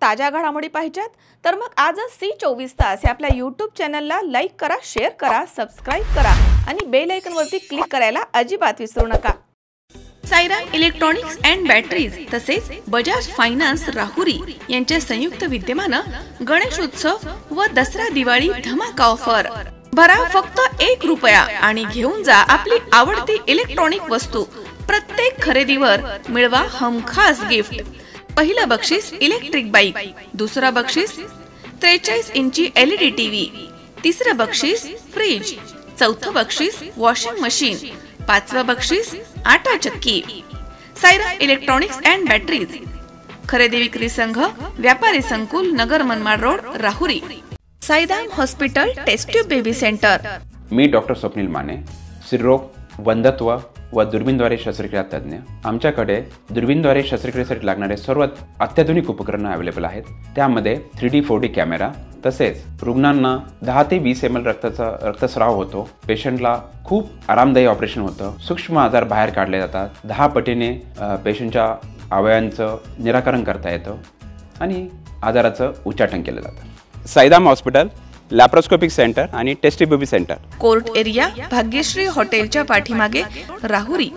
ताज्या घडामोडी पाहिजेत तर मग आजच C24 तास या आपल्या YouTube चॅनलला लाईक करा, शेअर करा, सबस्क्राइब करा आणि बेल आयकॉनवरती क्लिक करायला अजिबात विसरू नका। साईराम इलेक्ट्रॉनिक्स अँड बॅटरीज तसेच बजाज फायनान्स राहुरी यांच्या संयुक्त विद्यमानं गणेश उत्सव व दसरा दिवाळी धमाका ऑफर। भरा फक्त 1 रुपया आणि घेऊन जा आपली आवडती इलेक्ट्रॉनिक वस्तू। प्रत्येक खरेदीवर मिळवा हमखास गिफ्ट। पहिलं बक्षीस इलेक्ट्रिक बाईक, दुसरा बक्षीस 43 इंची LED टीव्ही, तिसरं बक्षीस फ्रीज, चौथं बक्षीस वॉशिंग मशीन, पाचवं बक्षीस आटा चक्की। साईराम इलेक्ट्रॉनिक्स अँड बॅटरीज, खरेदी विक्री संघ, व्यापारी संकुल, Nagar Manmad road, Rahuri. Sairam hospital test tube baby centre. मी डॉक्टर स्वप्नील माने, स्त्रीरोग, वंध्यत्व व दुर्बीणद्वारे शस्त्रक्रिया तज्ञ। आमच्याकडे दुर्बीणद्वारे शस्त्रक्रियेसाठी लागणारे सर्व अत्याधुनिक उपकरणं अवेलेबल आहेत। त्यामध्ये 3D 4D कॅमेरा, तसेच रुग्णांना 10 ते 20 ml रक्तस्राव होतो। पेशंटला खूप आरामदायी ऑपरेशन होतं। सूक्ष्म आजार बाहेर काढले जातात। 10 पटीने पेशंटच्या अवयवांचं निराकरण करता येतं आणि आजाराचं उच्चाटन केलं जातं। साईराम हॉस्पिटल लॅप्रोस्कोपिक सेंटर आणि test baby centre, court area, Bhagyashree हॉटेलच्या पाठीमागे, राहुरी।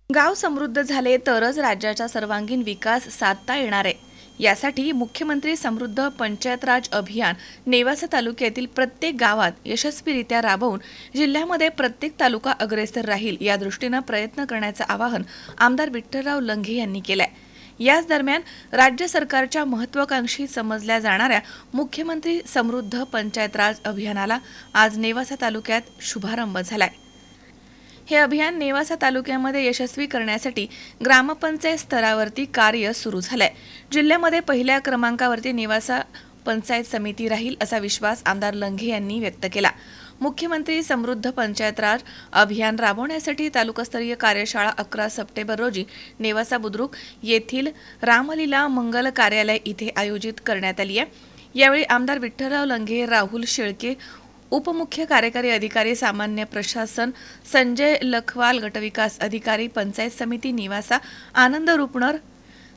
गाव समृद्ध झाले तरच राज्याचा सर्वांगीण विकास साधता येणार आहे। यासाठी मुख्यमंत्री समृद्ध पंचायत राज अभियान नेवासा तालुक्यातील प्रत्येक गावात यशस्वीरित्या राबवून जिल्ह्यामध्ये प्रत्येक तालुका अग्रेसर राहील या दृष्टीने प्रयत्न करण्याचे आवाहन आमदार विठ्ठलराव लंघे यांनी केले। याच दरम्यान राज्य सरकारच्या महत्त्वाकांक्षी समजल्या जाणाऱ्या मुख्यमंत्री समृद्ध पंचायत राज अभियानाला आज नेवासा तालुक्यात शुभारंभ झालाय। हे अभियान नेवासा तालुक्यामध्ये यशस्वी करण्यासाठी ग्रामपंचायत स्तरावरती कार्य सुरू झालंय। जिल्ह्यामध्ये पहिल्या क्रमांकावरती नेवासा पंचायत समिती राहील असा विश्वास आमदार लंघे यांनी व्यक्त केला। मुख्यमंत्री समृद्ध पंचायत राज अभियान राबवण्यासाठी तालुकास्तरीय कार्यशाळा 11 सप्टेंबर रोजी नेवासा बुद्रुक येथील रामलीला मंगल कार्यालय इथे आयोजित करण्यात आली आहे। यावेळी आमदार विठ्ठलराव लंघे, राहुल शेळके, उपमुख्य कार्यकारी अधिकारी सामान्य प्रशासन संजय लखवाल, गटविकास अधिकारी पंचायत समिती नेवासा आनंद रुपनर,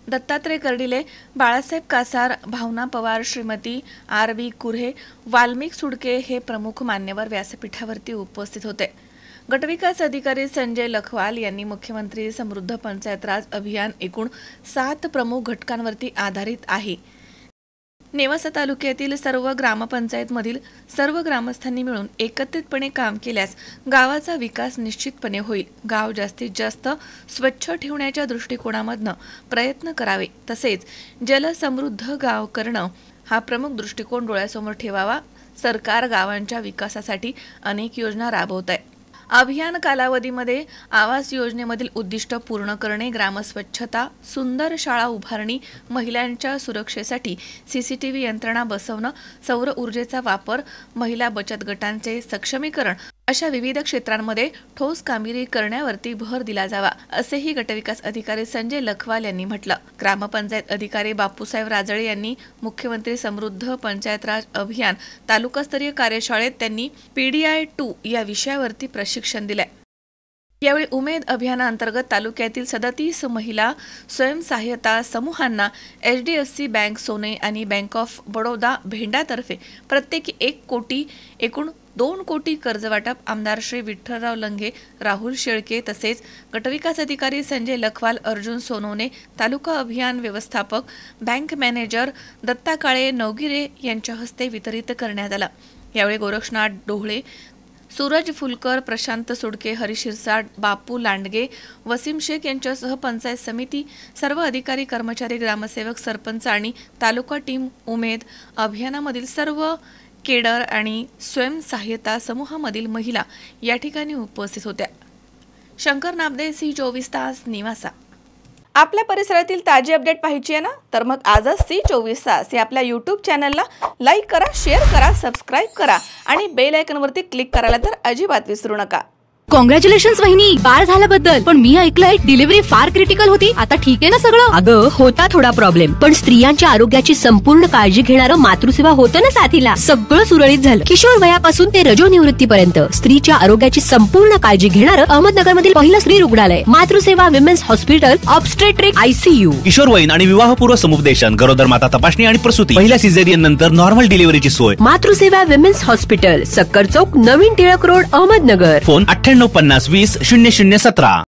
दत्तात्रय कर्डिले, बाळासाहेब कासार, भावना पवार, श्रीमती RB कुर्हे, वाल्मिक सुडके हे प्रमुख मान्यवर व्यासपीठावरती उपस्थित होते। गटविकास अधिकारी संजय लखवाल यांनी मुख्यमंत्री समृद्ध पंचायत राज अभियान एकूण 7 प्रमुख घटकांवरती आधारित आहे। नेवासा तालुक्यातील सर्व ग्रामपंचायतमधील सर्व ग्रामस्थांनी मिळून एकत्रितपणे काम केल्यास गावाचा विकास निश्चितपणे होईल। गाव जास्तीत जास्त स्वच्छ ठेवण्याच्या दृष्टिकोनामधनं प्रयत्न करावे, तसेच जलसमृद्ध गाव करणं हा प्रमुख दृष्टिकोन डोळ्यासमोर ठेवावा। सरकार गावांच्या विकासासाठी अनेक योजना राबवत आहे। अभियान कालावधीमध्ये आवास योजनेमधील उद्दिष्ट पूर्ण करणे, ग्रामस्वच्छता, सुंदर शाळा उभारणी, महिलांच्या सुरक्षेसाठी CCTV यंत्रणा बसवणं, सौर ऊर्जेचा वापर, महिला बचत गटांचे सक्षमीकरण अशा विविध क्षेत्रांमध्ये ठोस कामगिरी करण्यावरती भर दिला जावा, असेही गटविकास अधिकारी संजय लखवाल यांनी म्हटलं। ग्रामपंचायत अधिकारी बापूसाहेब राजळे यांनी मुख्यमंत्री समृद्ध पंचायत राज अभियान तालुकास्तरीय कार्यशाळेत त्यांनी PDI 2 या विषयावरती प्रशिक्षण दिले। यावेळी उमेद अभियानांतर्गत तालुक्यातील 37 महिला स्वयंसहाय्यता समूहांना HDFC बँक सोने आणि बँक ऑफ बडोदा भेंडातर्फे प्रत्येकी 1 कोटी एकूण 2 कोटी कर्ज वाटप आमदार श्री विठ्ठलराव लंघे, राहुल शेळके तसेच गटविकास अधिकारी संजय लखवाल, अर्जुन सोनवणे, तालुका अभियान व्यवस्थापक, बँक मॅनेजर दत्ता काळे नवगिरे यांच्या हस्ते वितरित करण्यात आला। यावेळी गोरक्षनाथ डोहळे, सूरज फुलकर, प्रशांत सुडके, हरी शिरसाट, बापू लांडगे, वसीम शेख यांच्यासह पंचायत समिती, सर्व अधिकारी, कर्मचारी, ग्रामसेवक, सरपंच आणि तालुका टीम उमेद अभियानामधील सर्व केडर आणि स्वयंसहाय्यता समूहामधील महिला या ठिकाणी उपस्थित होत्या। शंकर नाबदे, C24 तास, नेवासा। आपल्या परिसरातील ताजी अपडेट पाहिजे आहे ना, तर मग आजच C24 तास या आपल्या YouTube चॅनलला लाईक करा, शेअर करा, सबस्क्राइब करा आणि बेल आयकॉनवरती क्लिक करायला तर अजिबात विसरू नका। कॉंग्रॅच्युलेशन वहिनी, बाळ झाल्याबद्दल. पण मी ऐकलंय डिलिव्हरी फार क्रिटिकल होती. आता ठीक आहे ना सगळं? अगं होता थोडा प्रॉब्लेम, पण स्त्रियांच्या आरोग्याची संपूर्ण काळजी घेणारं मातृसेवा होतं ना साथीला. सगळं सुरळीत झालं. किशोर वयापासून ते रजोनिवृत्तीपर्यंत स्त्रीच्या आरोग्याची संपूर्ण काळजी घेणारं अहमदनगर मधील पहिलं स्त्री रुग्णालय. Matruseva women's hospital, obstetric, ICU. किशोरवयीन आणि विवाहपूर्व समुपदेशन, गरोदर माता तपासणी आणि प्रसूती, पहिल्या सिझेरियन नंतर नॉर्मल डिलिव्हरीची सोय. मातृसेवा विमेन्स हॉस्पिटल, सक्कर चौक, नवीन टिळक रोड, अहमदनगर. फोन 9850 20 0017.